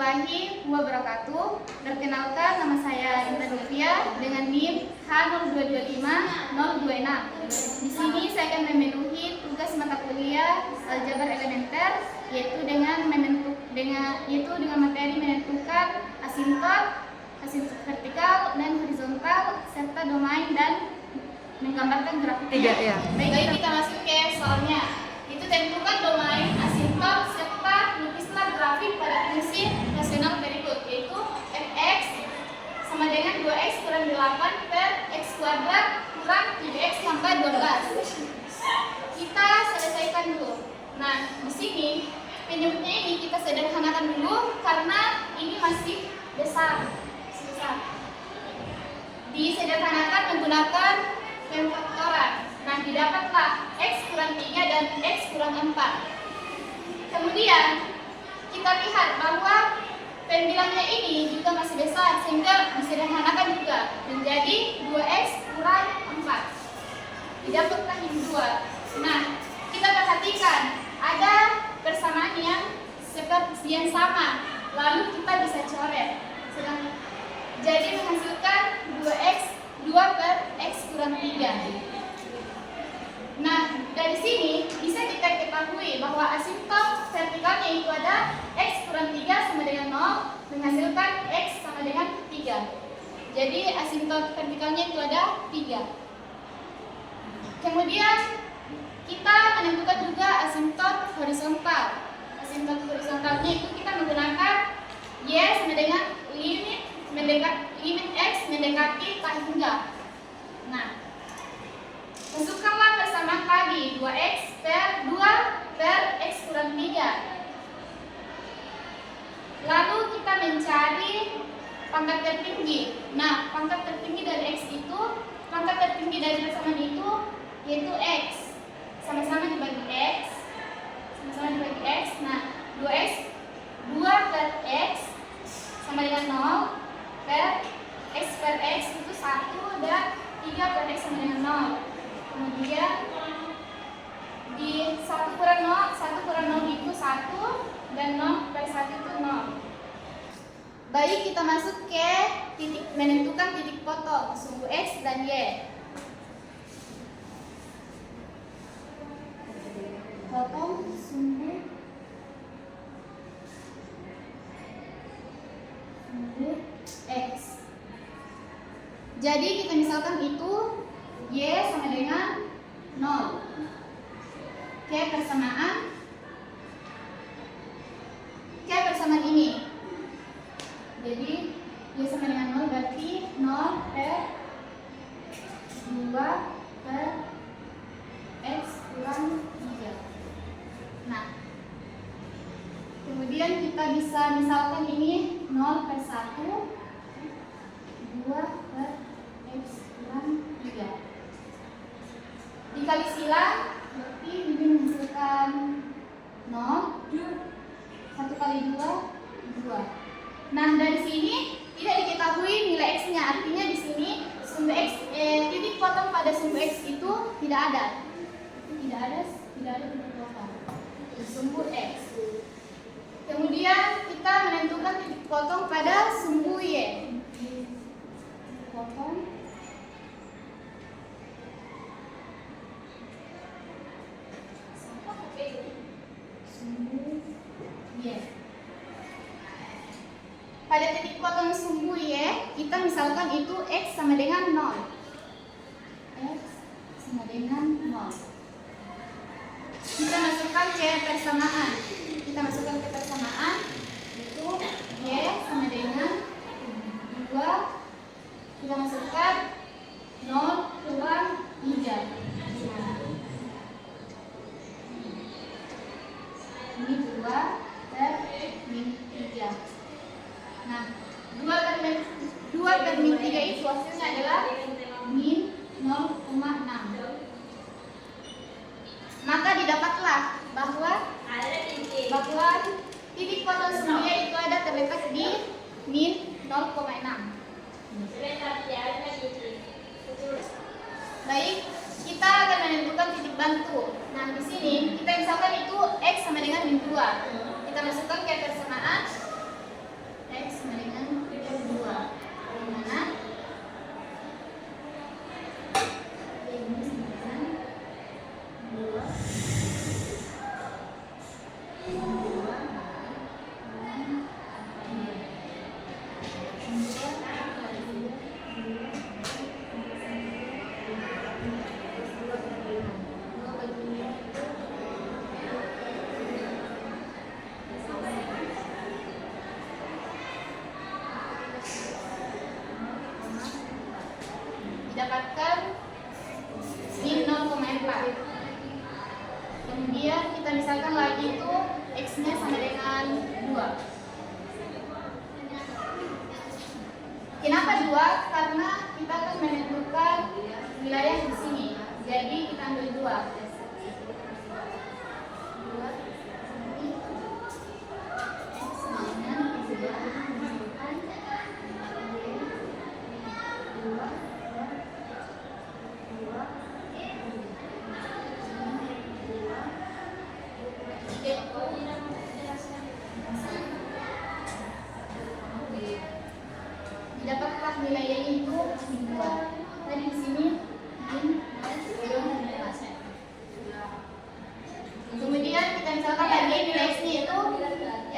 warahmatullahi wabarakatuh. Perkenalkan, nama saya Intan Lufia dengan NIM H0225-026. Di sini saya akan memenuhi tugas mata kuliah aljabar elementer, yaitu dengan materi menentukan asintot, asintot vertikal dan horizontal, serta domain dan menggambarkan grafiknya. Ya. Baik, kita masuk ke soalnya. Itu tentukan domain, asintot, serta lukislah grafik pada fungsi rasional berikut, yaitu fx sama dengan 2x kurang 8 per x kuadrat kurang 7x tambah 12. Kita selesaikan dulu. Nah, di sini penyebutnya ini kita sederhanakan dulu karena ini masih besar. Disederhanakan menggunakan pemfaktoran. Nah, didapatlah x kurang 3 dan x kurang 4. Kemudian kita lihat bahwa pembilangnya ini juga masih besar, sehingga disederhanakan juga menjadi 2x kurang 4. Didapatlah yang 2. Nah, kita perhatikan ada persamaan yang seperti yang sama, lalu kita bisa coret. Jadi menghasilkan 2 per x kurang 3. Nah, dari sini bisa kita ketahui bahwa asintot vertikalnya itu ada x kurang 3 sama dengan 0, menghasilkan x sama dengan 3. Jadi asintot vertikalnya itu ada 3. Kemudian kita menentukan juga asintot horizontal. Asintot horizontalnya itu kita menggunakan y sama dengan limit x mendekati tak hingga. Nah, masukkanlah persamaan tadi 2x per 2 per x kurang 3. Lalu kita mencari pangkat tertinggi. Nah, pangkat tertinggi dari x itu, pangkat tertinggi dari persamaan itu yaitu x. Sama-sama dibagi x. Nah, 2x 2 per x sama dengan 0 per x itu 1 dan 3 per x sama dengan 0. Kemudian di 1 kurang 0 itu 1 dan 0 per 1 itu 0. Baik, kita masuk ke menentukan titik potong sumbu x dan y. Potong sumbu x. Jadi kita misalkan itu y sama dengan 0. Oke, persamaan ini. Jadi y sama dengan 0 berarti 0 per 2 per x kurang 3. Nah, kemudian kita bisa misalkan ini 0 per 1 2 per x kurang 3. Dikali silang berarti ini menghasilkan 0. 1 kali 2 2. Nah, dari sini tidak diketahui nilai x-nya. Artinya di sini sumbu x titik potong pada sumbu x itu tidak ada. Tidak ada titik potong di sumbu x. Kemudian kita menentukan titik potong pada sumbu y. Potong sumbu y. Pada titik potong sumbu y, kita misalkan itu x sama dengan 0. X sama dengan 0. Kita masukkan ke persamaan. Itu y sama dengan 2. Kita masukkan 0 kurang 3. Ini 2 per min 3. Nah, 2 per min 3 itu hasilnya adalah min 0,6. Maka didapatlah bahwa titik potong sumbu y itu ada terletak di min 0,6. Baik, kita akan menentukan titik bantu. Nah, di sini kita misalkan itu x sama dengan min 2. Kita masukkan ke persamaan Kenapa 2? Karena kita akan menentukan wilayah di sini. Jadi kita ambil 2. Dapatlah nilainya itu 2. Tadi di sini kemudian kita misalkan lagi nilai x-nya itu 4.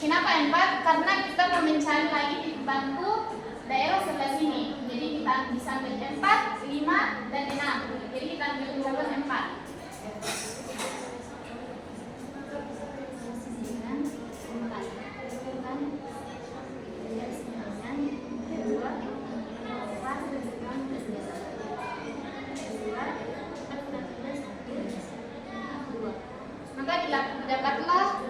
Kenapa 4? Karena kita mau mencari lagi titik bantu daerah sebelah sini. Jadi kita bisa ambil 4, 5, dan 6. Jadi kita ambil misalkan 4. Maka didapatlah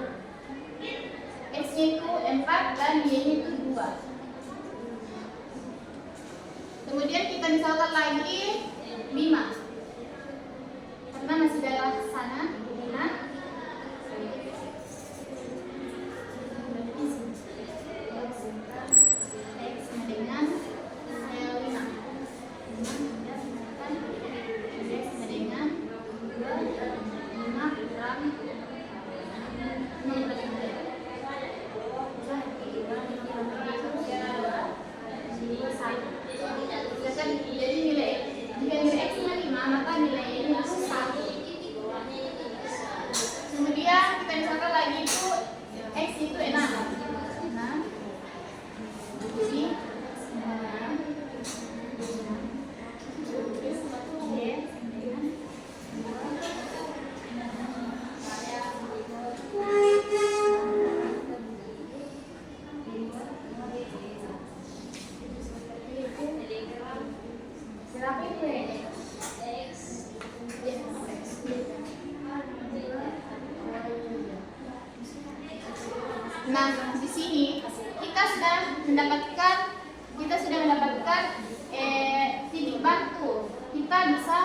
x-nya itu 4 dan y-nya itu 2. Kemudian kita misalkan lagi 5. Karena masih dalam sana 5. Jadi nilai jika nilai x-nya 5 maka nilainya itu 1. Kemudian kita misalkan lagi itu x itu 6. Jadi nah, di sini kita sudah mendapatkan titik bantu. Kita bisa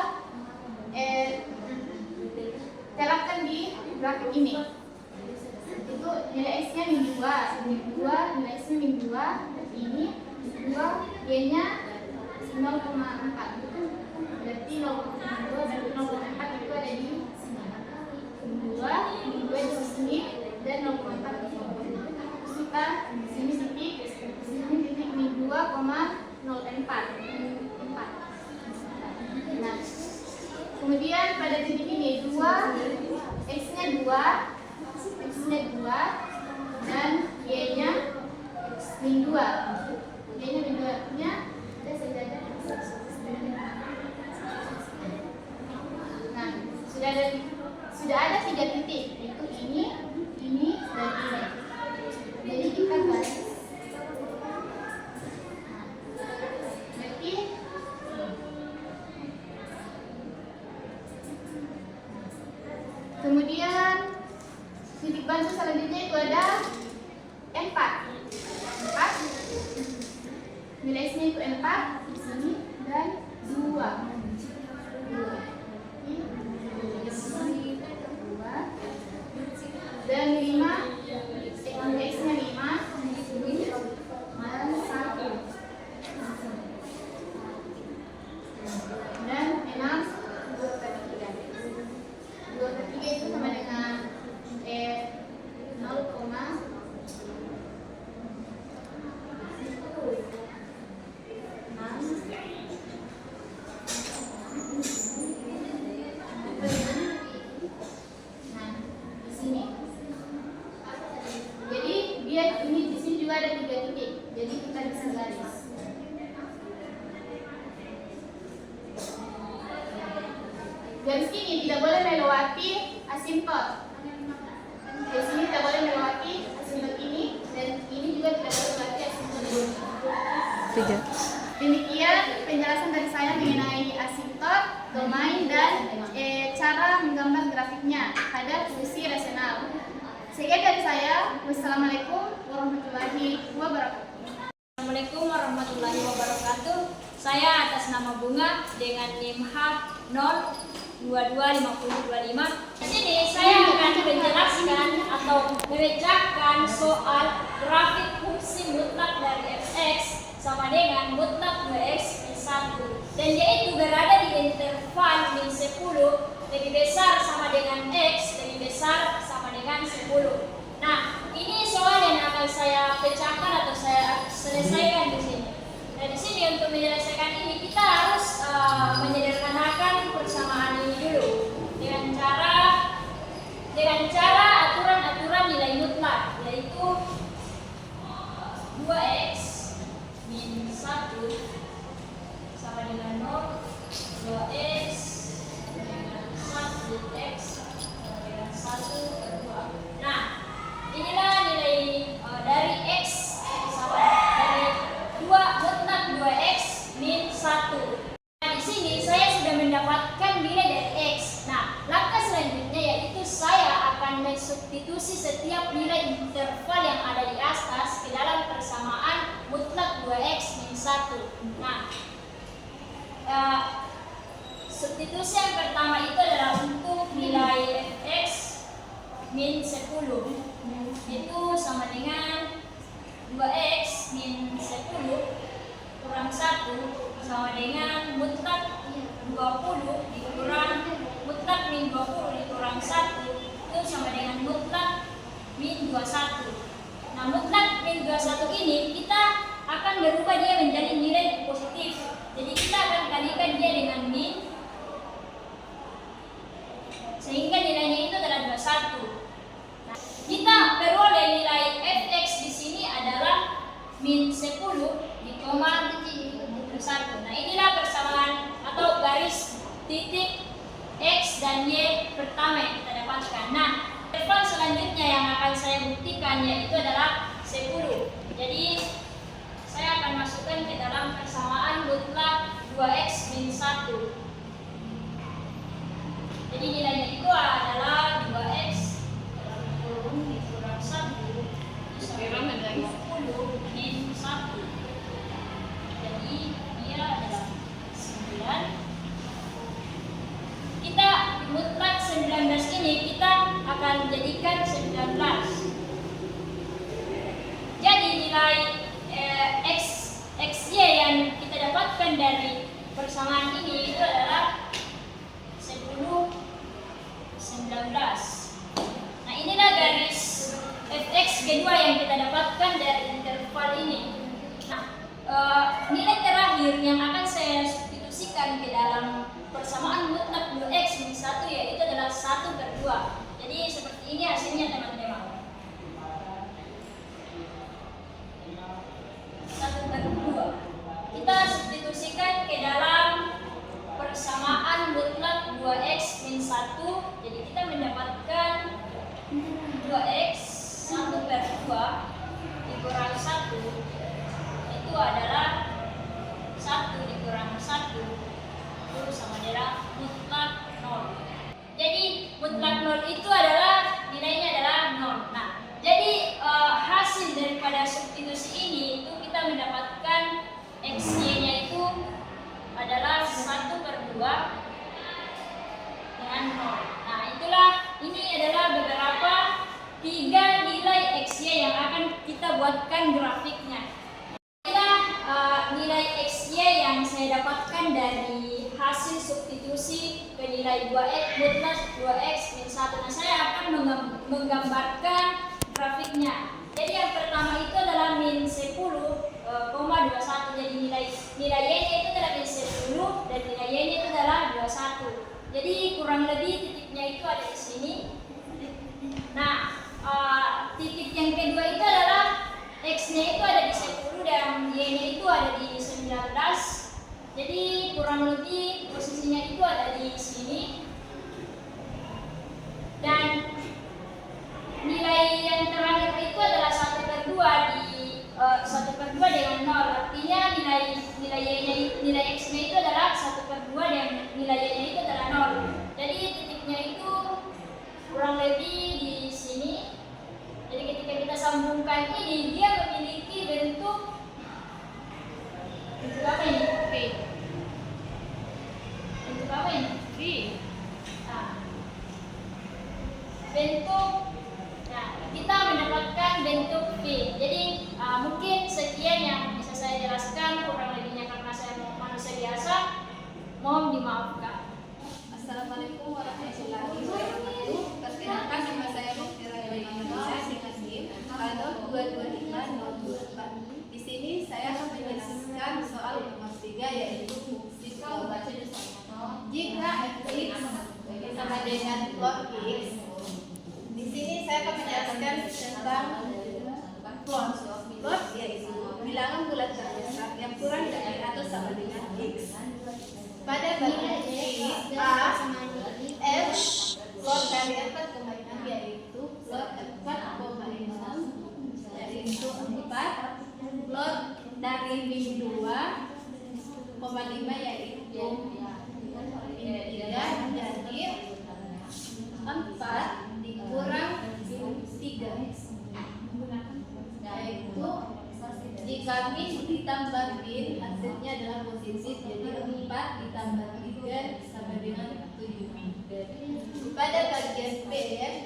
terapkan di grafik ini. Itu nilai x-nya min 2, nilai x-nya min 2, ini 2, y-nya 0,4. Berarti 0,2 dan 0,4 itu ada di sini. Min 2 di sini dan 0,4 di sini. Kita di sini titik min 2,04. Nah, kemudian pada titik ini 2, x-nya 2 dan y-nya min 2. Y-nya min 2-nya ada sejajar. Nah, sudah ada 3 titik, yaitu ini, dan ini. Jadi kita baris. Berarti kemudian titik bantu selanjutnya itu ada 4. Nilai x-nya itu 4 di sini dan 2. Dan 5, x-nya 5 di sini dan 1. Dan 6, 2/3. 2/3 itu sama dengan 0,1. Ada 3 titik, jadi kita bisa garis. Garis ini tidak boleh melewati asimtot. Di sini tidak boleh melewati asimtot ini, dan ini juga tidak boleh melewati asimtot ini. Demikian penjelasan dari saya mengenai asimtot, domain, dan cara menggambar grafiknya pada fungsi rasional. Sekian dari saya. saya. Wassalamualaikum warahmatullahi wabarakatuh. Assalamualaikum warahmatullahi wabarakatuh. Saya atas nama Bunga dengan NIM H0225025. Di sini saya akan menjelaskan atau memecahkan soal grafik fungsi mutlak dari fx sama dengan mutlak 2x min 1, dan yaitu berada di interval min 10 lebih besar sama dengan x lebih besar sama dengan 10. Nah, ini soal yang akan saya pecahkan atau saya selesaikan di sini. Nah, di sini untuk menyelesaikan ini kita harus menyederhanakan persamaan ini dulu dengan cara aturan-aturan nilai mutlak, yaitu 2x min 1 sama dengan 0, 2x dengan 1x sama dengan 1/2. Nah, inilah nilai dari x sama dari mutlak 2x min 1. Nah, di sini saya sudah mendapatkan nilai dari x. Nah, langkah selanjutnya yaitu saya akan mensubstitusi setiap nilai interval yang ada di atas ke dalam persamaan mutlak 2x min 1. Nah, substitusi yang pertama itu adalah untuk nilai fx min 10, itu sama dengan 2x min 10 kurang 1 sama dengan mutlak 20 dikurang mutlak min 20 dikurang 1, itu sama dengan mutlak min 21. Nah, mutlak min 21 ini kita akan berubah dia menjadi nilai positif. Jadi kita akan kalikan dia dengan min sehingga nilainya itu adalah 21. Nah, kita peroleh nilai fx di sini adalah min 10 di koma 1. Nah, inilah persamaan atau garis titik x dan y pertama yang kita dapatkan. Nah, interval selanjutnya yang akan saya buktikan yaitu adalah 10. Jadi saya akan masukkan ke dalam persamaan mutlak 2x min 1. Jadi nilainya itu adalah 2x dikurang 1 sama dengan 20 min 1. Jadi dia adalah 9. Kita mutlak 19 ini kita akan jadikan 19. Jadi nilai xy yang kita dapatkan dari persamaan ini itu adalah 10 19. Nah, inilah garis fx kedua yang kita dapatkan dari interval ini. Nah, nilai terakhir yang akan saya substitusikan ke dalam persamaan mutlak 2x min 1 yaitu adalah 1/2. Jadi seperti ini hasilnya, teman-teman. 1/2. Kita substitusikan ke dalam persamaan mutlak 2x min 1. Jadi kita mendapatkan 2x 1/2 dikurang 1 itu adalah 1 dikurang 1 itu sama dengan mutlak 0. Jadi mutlak 0 itu adalah nilainya adalah 0. Nah, jadi hasil daripada substitusi ini itu kita mendapatkan xy-nya itu adalah 1/2 dengan 0. Nah, itulah ini adalah beberapa 3 nilai xy yang akan kita buatkan grafiknya. Inilah nilai xy yang saya dapatkan dari hasil substitusi ke nilai 2x mutlak 2x min 1. Nah, saya akan menggambarkan grafiknya. Jadi yang pertama itu adalah min 10,21. Jadi nilai y-nya itu adalah min 10 dan nilai y-nya itu adalah 21. Jadi kurang lebih titiknya itu ada di sini. Nah, titik yang kedua itu adalah x-nya itu ada di 10 dan y-nya itu ada di 19. Jadi kurang lebih posisinya itu ada di sini. Dan nilai yang terakhir itu adalah 1/2 di 1/2 dengan 0. Artinya nilai x-nya itu adalah 1/2 dan nilai y-nya itu adalah 0. Jadi titiknya itu kurang lebih di sini. Jadi sambungkan ini dia memiliki bentuk apa ini? V. Bentuk apa ini? V. Nah, bentuk, nah kita mendapatkan bentuk V. Jadi mungkin sekian yang bisa saya jelaskan, kurang lebihnya karena saya manusia biasa, mohon dimaafkan. Assalamualaikum warahmatullahi wabarakatuh. Perkenalkan, nama saya Mufira Hasim, Alor 22504. Di sini saya akan menjelaskan soal nomor 3, yaitu fungsi global. Jika fx sama dengan log x, di sini saya akan menjelaskan tentang plot. Plot yaitu bilangan bulat terbesar yang kurang dari atau sama dengan x. Pada bagian ini A, F, plot dari 4,6 yaitu plot 4,6 yaitu 4, plot dari min 2,5 yaitu min 3, jadi 4 dikurang min 3 yaitu jika min ditambah min hasilnya adalah positif, jadi 4 ditambah 3 sama dengan 7. Pada bagian B,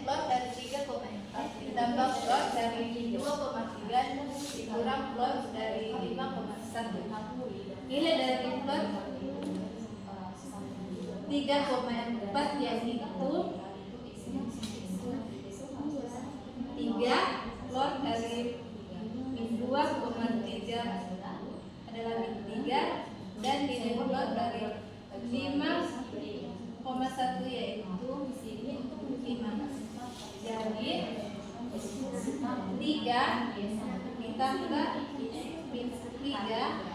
plot dari 3,4 ditambah plot dari 2,3 dikurang plot dari 5,1. Nilai dari plot 3,4 yaitu 3, plot dari min 2,3 adalah min 3, dan nilai plot dari 5,1 yaitu di sini 5. Jadi 3 ditambah min 3